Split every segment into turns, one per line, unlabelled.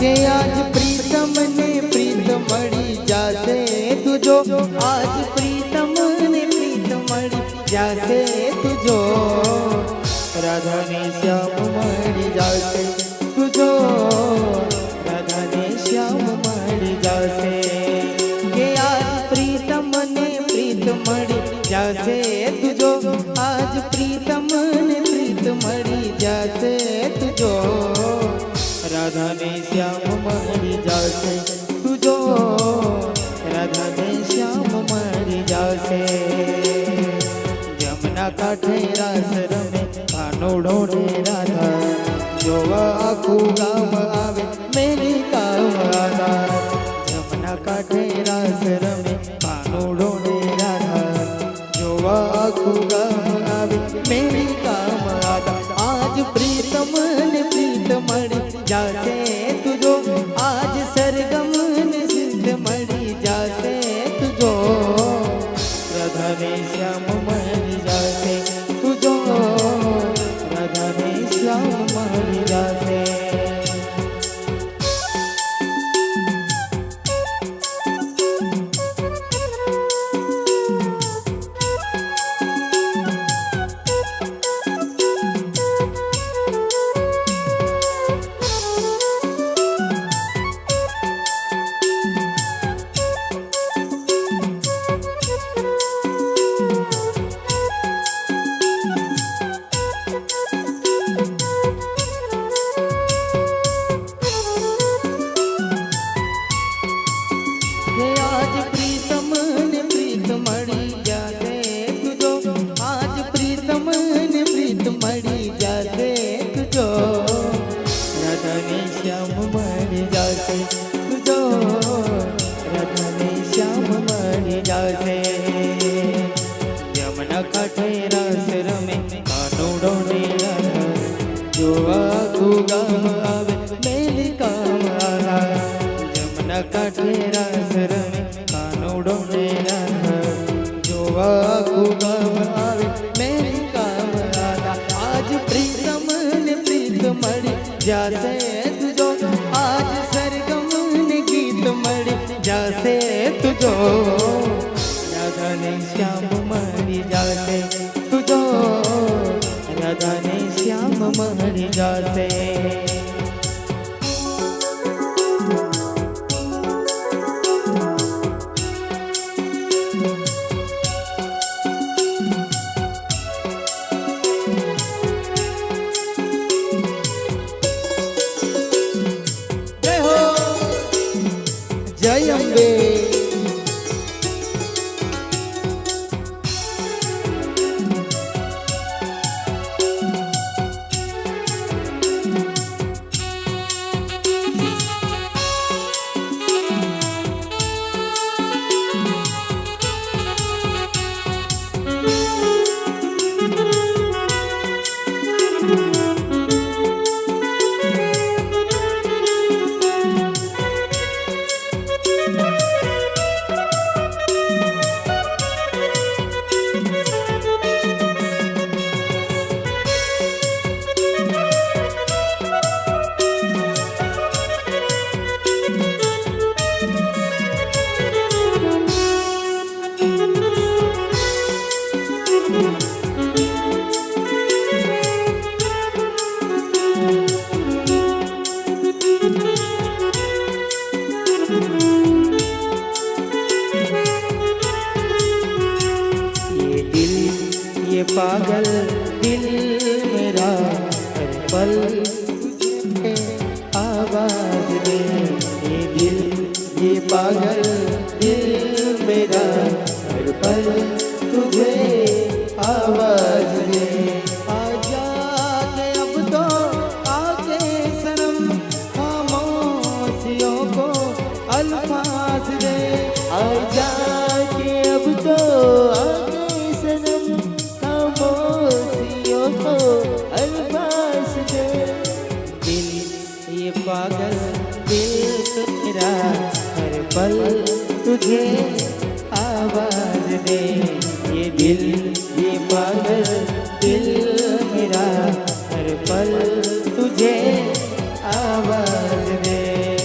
के आज प्रीतम ने प्रीत मળી जासे तुझो आज प्रीतम ने प्रीत मળી जासे तुझो राधा ने श्याम मળી जासे तुझो राधा ने श्याम मળી जासे के आज प्रीतम ने प्रीत मળી जासे तुझो आज प्रीतम ने प्रीत मળી जासे तुझो राधा ने श्याम मળી जासे तुझो राधा ने श्याम मળી जासे जमुना कांठे रास रमे कानोड़ो ने राधा जोवा आखू गाम आवे मेरी काम राधा जमुना कांठे रास रमे कानोड़ो ने राधा जोवा आखू गाम आवे मेरी काम राधा आज प्रीतम ने प्रीत मળી जासे तुझो आज सरगम ने सिद्ध मળી जासे तुझो राधा ने श्याम मળી जासे तुझो राधा ने श्याम मળી जासे जमुना कांठे रास रमे कानोड़ो ने राधा जोवा आखू गाम आवे मेरी काम राधा जमुना कांठे रास रमे कानोड़ो ने राधा जोवा आखू गाम आवे मेरी काम राधा आज प्रीतम ने प्रीत मળી जासे तुझो आज सरगम ने गीत मળી जासे तुझो राधा ने श्याम मળી जासे तुझो राधा ने श्याम मળી जासे जय हो जय अम्बे ये पागल दिल मेरा हर पल तुझे आवाज दे ये दिल ये पागल दिल मेरा हर पल तुझे आवाज दे आजा के अब तो आके सनम खामोशियों को अल्फाज दे आजा के अब तो अल्फाज दे दिल ये पागल दिल मेरा हर पल तुझे आवाज दे ये दिल ये पागल दिल मेरा हर पल तुझे आवाज दे।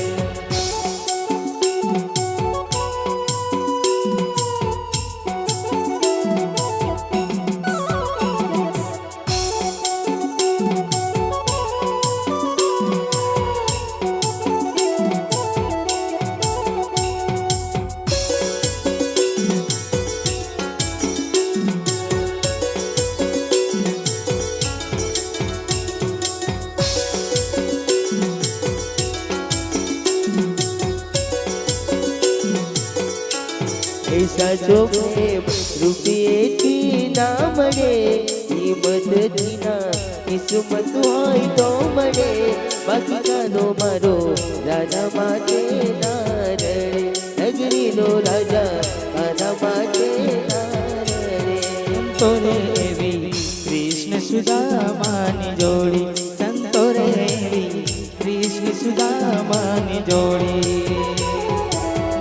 સાચો પ્રેમ રૂપિયેથી ના મળે, કિંમતથી ના કિસ્મત હોય તો મળે, બાકી કાનો મારો રાજા માટે ના રડે, નગરીનો રાજા કાના માટે ના રડે.
સંતોરે એવી કૃષ્ણ સુદામાની જોડી, સંતોરે એવી કૃષ્ણ સુદામાની જોડી.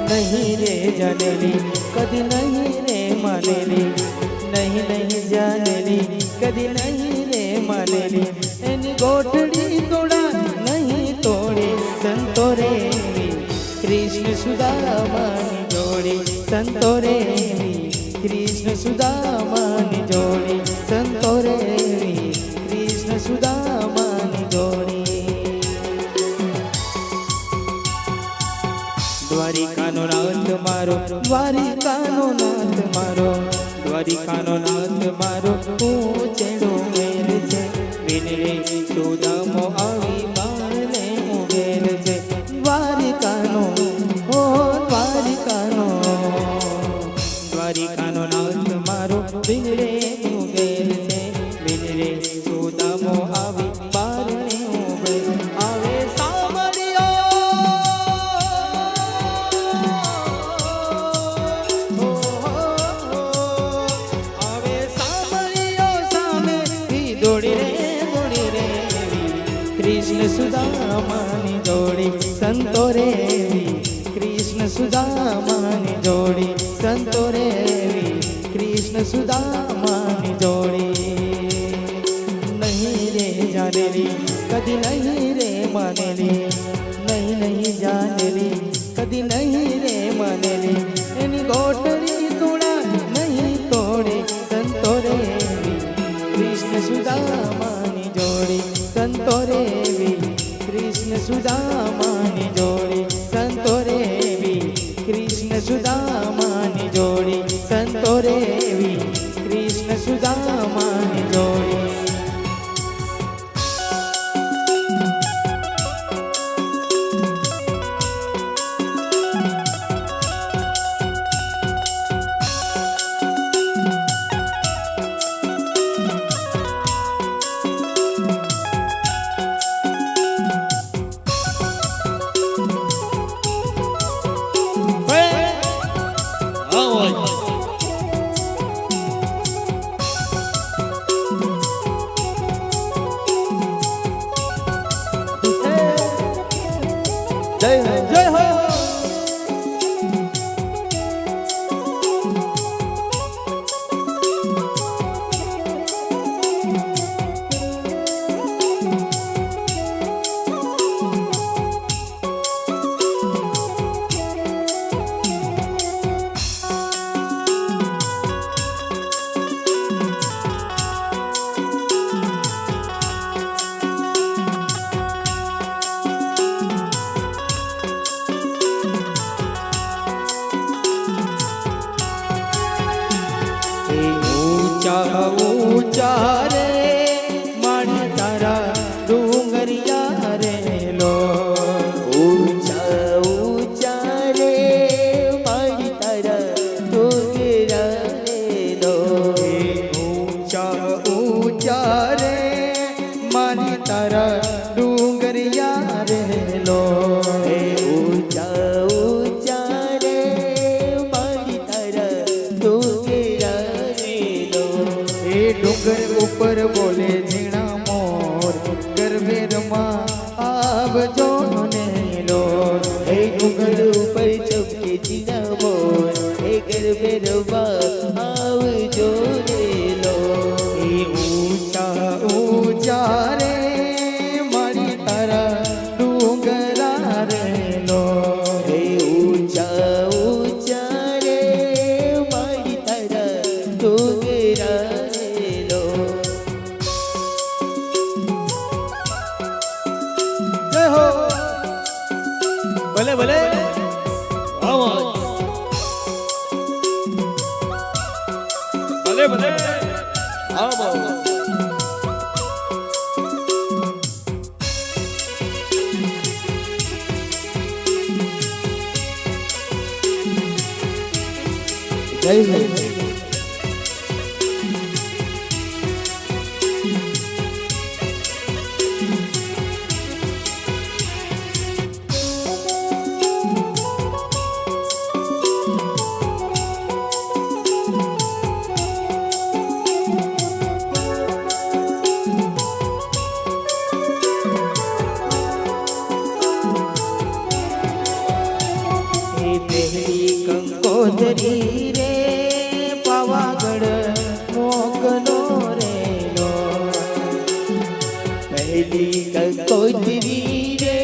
નહીં રે જાનેલી કદી નહીં રે માનેલી, નહીં નહીં જાનેલી કદી નહીં રે માનેલી, એની ગોઠડી તોડા નહીં તોડી. સંતોરે એવી કૃષ્ણ સુદામાની જોડી, સંતોરે એવી કૃષ્ણ સુદામાની જોડી, સંતોરે એવી કૃષ્ણ સુદામાની જોડી. દ્વારિકાનો નાથ મારો, દ્વારિકાનો નાથ મારો, દ્વારિકાનો નાથ મારો ઊંચેડો મેલ છે, વિનરે સુદામો આવી બાળને ઉભેલ છે. દ્વારિકાનો ઓ દ્વારિકાનો, દ્વારિકાનો નાથ મારો વિનરે ઉભેલ છે, વિનરે સુદામો આવી બાળને ઉભેલ. આવે સાંભળ્યો દોડી રે કૃષ્ણ સુદામાની જોડી, સંતોરે એવી કૃષ્ણ સુદામાની જોડી, સંતોરે એવી કૃષ્ણ સુદામાની જોડી. નહીં રે જાનેલી કદી નહીં રે માનેલી, નહીં નહીં જાનેલી કદી નહીં રે માનેલી, એની ગોઠડી તોડા નહીં તોડે. સંતોરે એવી કૃષ્ણ સુદામાની જોડી, સંતોરે એવી કૃષ્ણ સુદામાની જોડી, સંતોરે એવી કૃષ્ણ સુદામાની જોડી, સંતોરે એવી કૃષ્ણ સુદામાની જોડી. જય હો. ऊंचा ऊंचा रे माड़ी तारा डूंगरिया रे लो,
ऊंचा ऊंचा रे माड़ी तारा डोंगरा रे लो.
ऊंचा ऊंचा रे माड़ी तारा डूंगरिया रे लो.
ऊंचा ऊंचा रे माड़ी तारा डोंगरा रे लो.
डूंगर ऊपर बोले झीणा मोर, गरबे रमा आवजो ने लो.
डूंगर ऊपर चमके जीना मोर, गरबे रवा आवजो रे लो.
ऊंचा ऊंचा रे माड़ी तारा डूंगरा रे लो.
ऊंचा ऊंचा रे माड़ी तारा डोंगरा रे लो. જય હો.
કંકોત્રી રે પાવાગઢ મોકલો રેલો,
પહેલી કંકોત્રી રે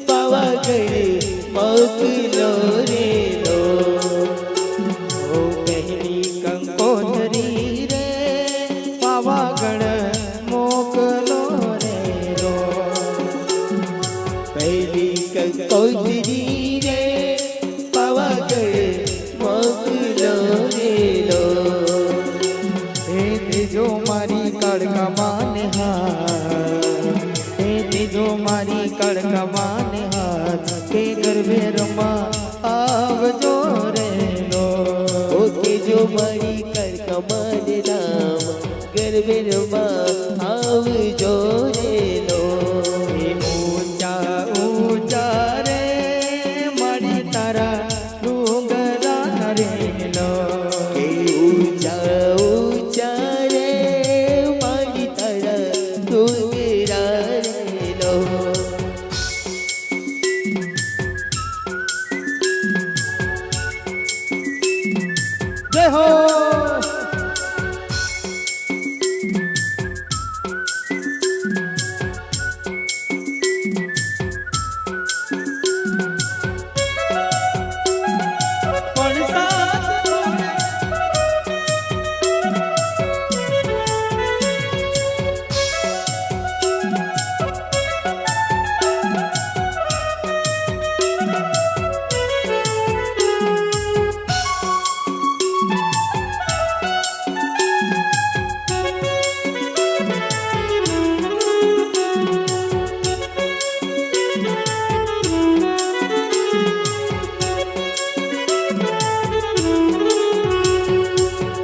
પાવાગઢ મોકલો રેલો.
ઓ પહેલી કંકોત્રી રે પાવાગઢ મોકલો રેલો,
પહેલી કંકોત્રી રે પાવાગઢ મોકલો રેલો.
હે દેજો મારી કડકમાને હાથ, હે દેજો મારી કડકમાને હાથ, કે ગરબે રમવા આવજો રેલો.
ઓકે જો મારી કડકમાન નામ ગરબે રમવા આવજો રેલો.
હે ઊંચા ઊંચા રે મારી તારા ડુંગરા રેલો,
એ ઊંચા ઊંચા રે મારી તારા ડુંગરા રેલો.
જય હો. પણ સાથ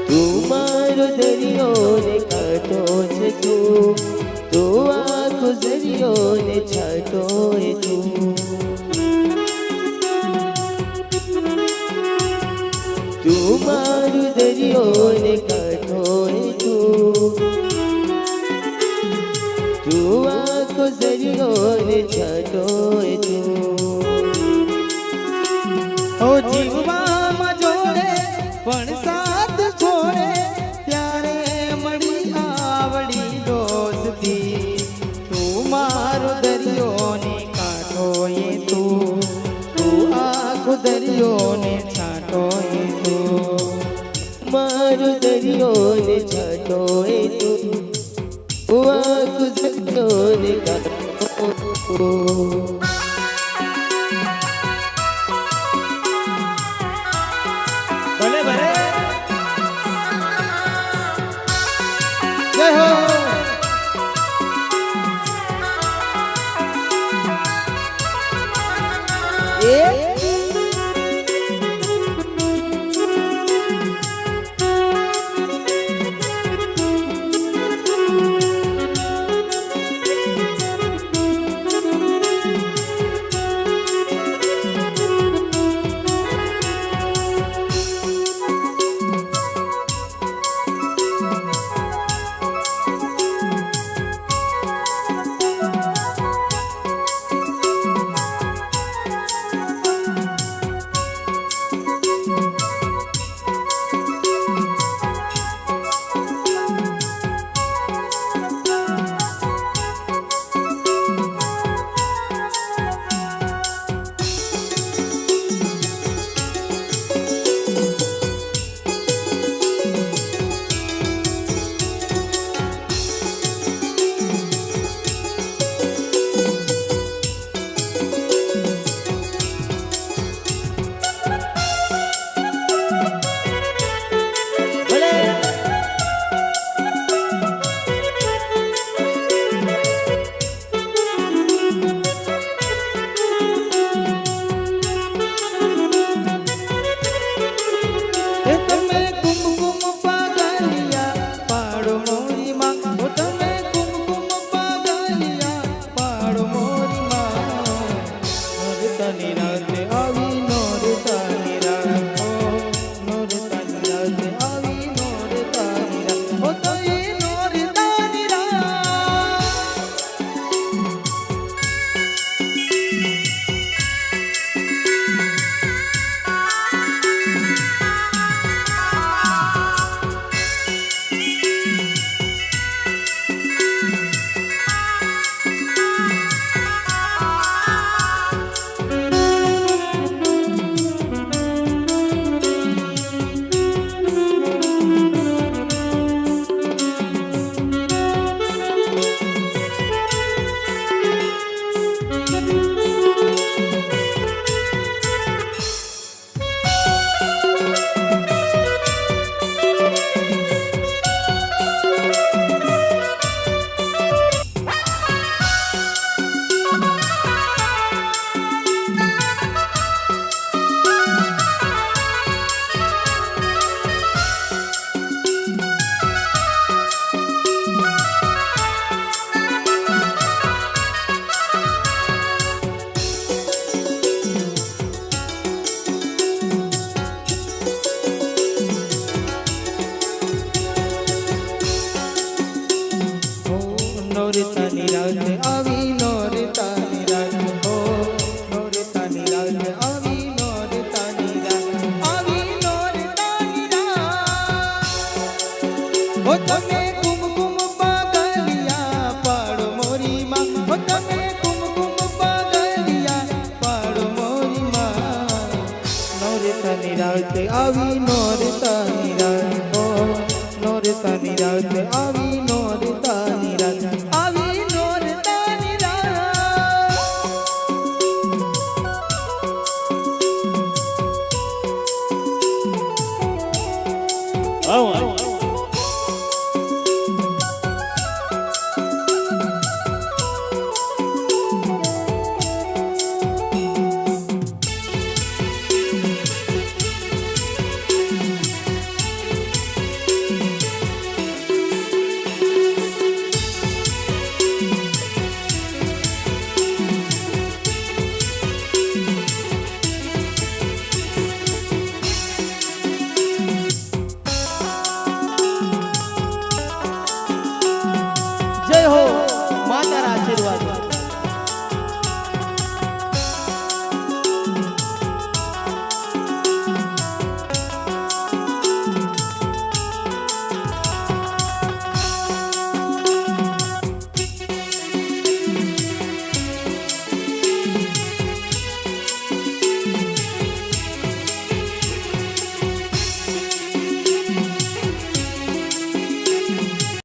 તું મારો દરિયો ને કાંઠો છે તું, તું આખો દરિયો ને છાંટો એ તું. તું મારો દરિયો ને કાંઠો એ તું, તું આખો દરિયો ને છાંટો એ તું.
ઓ જીવવામાં જોડે પણ સાથ છોડે ત્યારે મળી આવડી દોસ્તી. તું મારો દરિયો ને કાંઠો એ તું, તું આખો દરિયો ને છાંટો એ તું.
મારો દરિયો ને છાંટો એ તું, તું આખો દરિયો ને કાંઠો એ તું.
ભલે ભલે. જય હો. નોરતાની રાત આવી નોરતાની રાત હો નોરતાની રાત આવી નોરતાની રાત આવી નોરતાની રાત હો તમે કુમકુમ પાગલિયા પાડો મોરી માં હો તમે કુમકુમ પાગલિયા પાડો મોરી માં નોરતાની રાત આવી નોરતાની રાત હો નોરતાની રાત આવી નોરતાની રાત આવી નોરતાની રાત
આવો
જય હો માતાના આશીર્વાદ